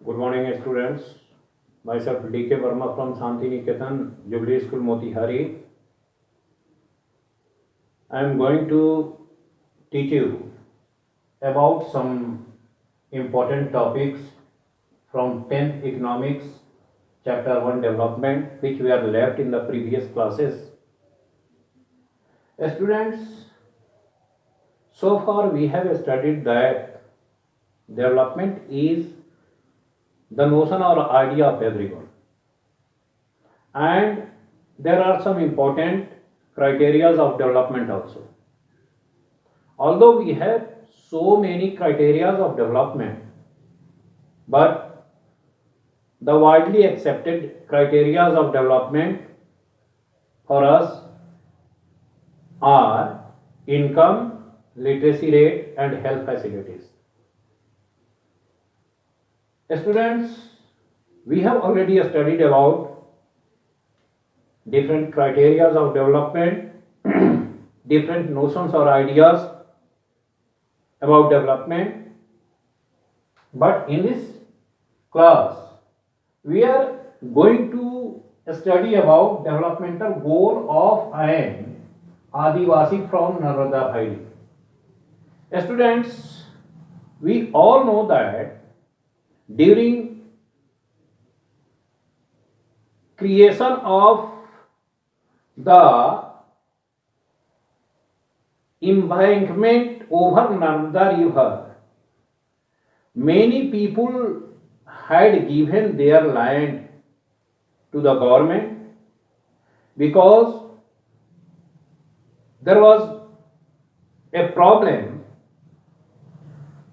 Good morning, students. Myself D.K. Verma from Shanti Niketan, Jubilee School, Motihari. I am going to teach you about some important topics from 10th Economics, Chapter 1 Development, which we are left in the previous classes. Students, so far we have studied that development is the notion or idea of everyone, and there are some important criteria of development also. Although we have so many criteria of development, but the widely accepted criteria of development for us are income, literacy rate, and health facilities. Students, we have already studied about different criteria of development, different notions or ideas about development, but in this class we are going to study about developmental goal of an Adivasi from Narmada Valley. Students, we all know that during creation of the embankment over Narmada river, many people had given their land to the government because there was a problem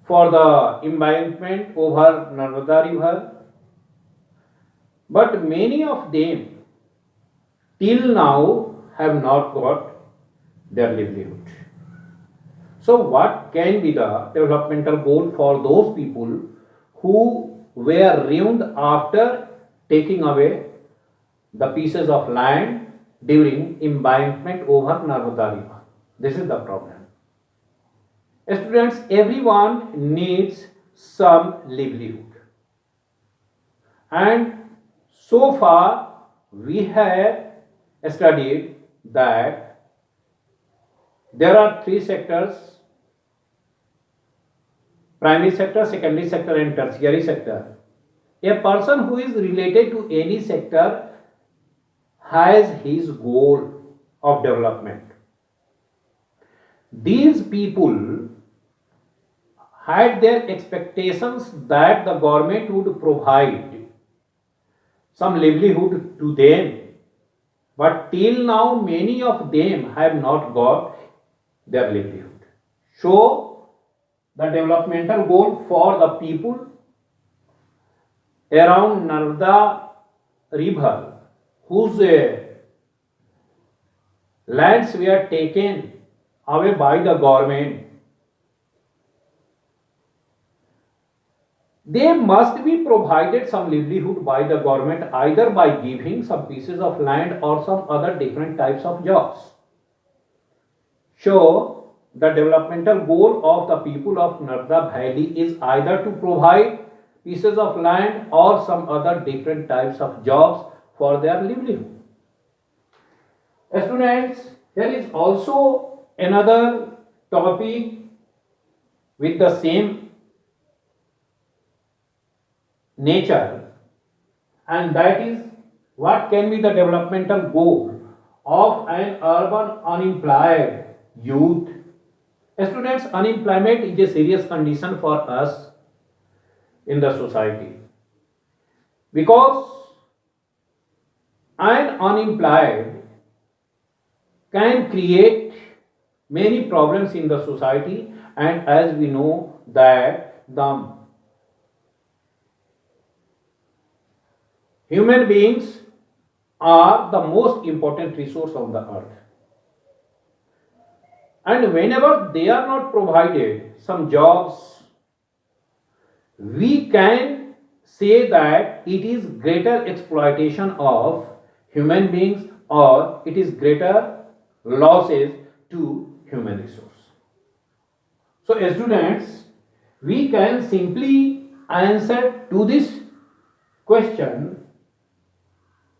for the embankment over Narmada river, but many of them till now have not got their livelihood. So, what can be the developmental goal for those people who were ruined after taking away the pieces of land during embankment over Narmada river? This is the problem. Students, everyone needs some livelihood, and so far we have studied that there are three sectors: primary sector, secondary sector, and tertiary sector. A person who is related to any sector has his goal of development. These people had their expectations that the government would provide some livelihood to them, but till now many of them have not got their livelihood. So, the developmental goal for the people around Narmada river whose lands were taken away by the government, they must be provided some livelihood by the government, either by giving some pieces of land or some other different types of jobs. So, the developmental goal of the people of Narmada Valley is either to provide pieces of land or some other different types of jobs for their livelihood. Students, here is also another topic with the same nature, and that is what can be the developmental goal of an urban unemployed youth. Students, unemployment is a serious condition for us in the society because an unemployed can create many problems in the society, and as we know that the human beings are the most important resource on the earth, and whenever they are not provided some jobs, we can say that it is greater exploitation of human beings or it is greater losses to human resource. So, students, we can simply answer to this question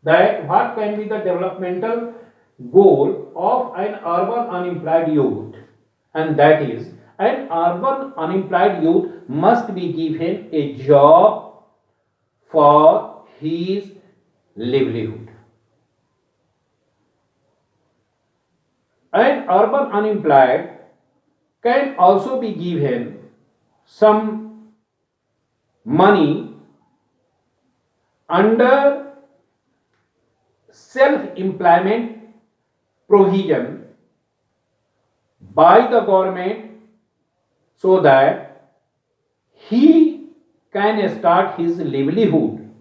that what can be the developmental goal of an urban unemployed youth, and that is an urban unemployed youth must be given a job for his livelihood. An urban unemployed can also be given some money under self-employment provision by the government so that he can start his livelihood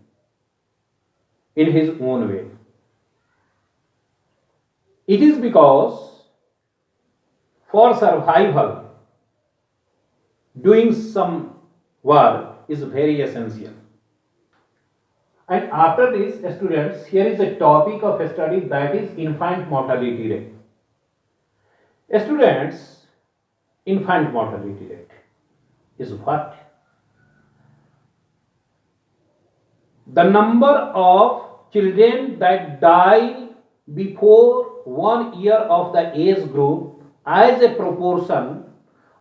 in his own way. It is because for survival, doing some work is very essential. And after this, students, here is a topic of study, that is infant mortality rate. Students, infant mortality rate is what? The number of children that die before 1 year of the age group as a proportion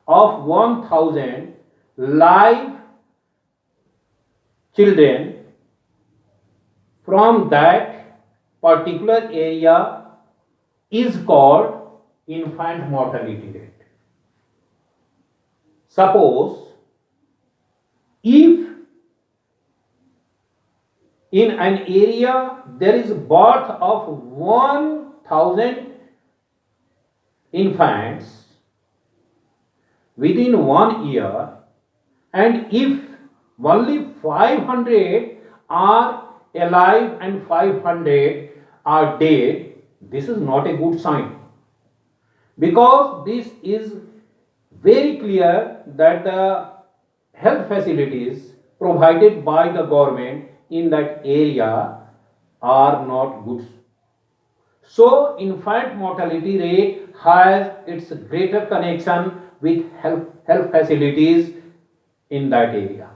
of 1000 live children from that particular area is called infant mortality rate. Suppose if in an area there is birth of 1000 infants within 1 year, and if only 500 are alive and 500 are dead, this is not a good sign, because this is very clear that the health facilities provided by the government in that area are not good. So infant mortality rate has its greater connection with health facilities in that area.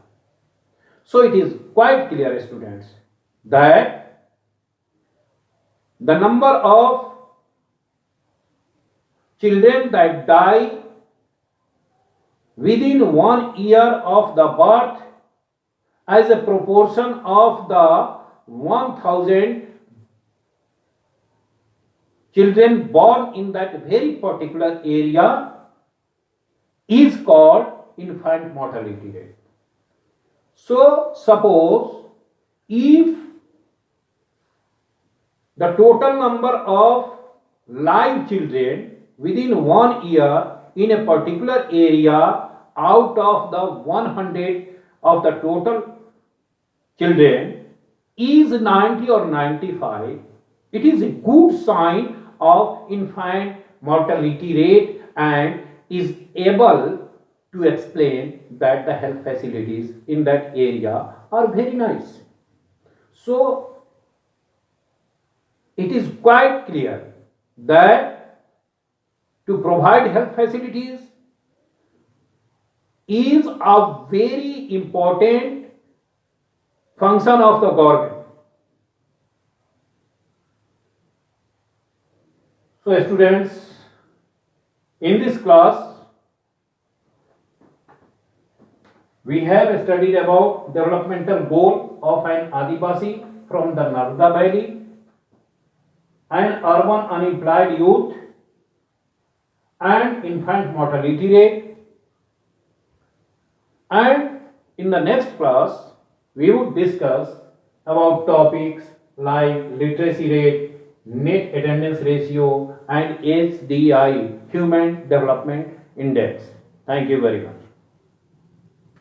So it is quite clear, students, that the number of children that die within 1 year of the birth as a proportion of the 1000 children born in that very particular area is called infant mortality rate. So suppose if the total number of live children within 1 year in a particular area out of the 100 of the total children is 90 or 95, it is a good sign of infant mortality rate and is able to explain that the health facilities in that area are very nice. So it is quite clear that to provide health facilities is a very important function of the government. So students, in this class we have studied about developmental goal of an Adivasi from the Narmada Valley, an urban unemployed youth, and infant mortality rate. And in the next class we would discuss about topics like literacy rate, net attendance ratio, and HDI, Human Development Index. Thank you very much.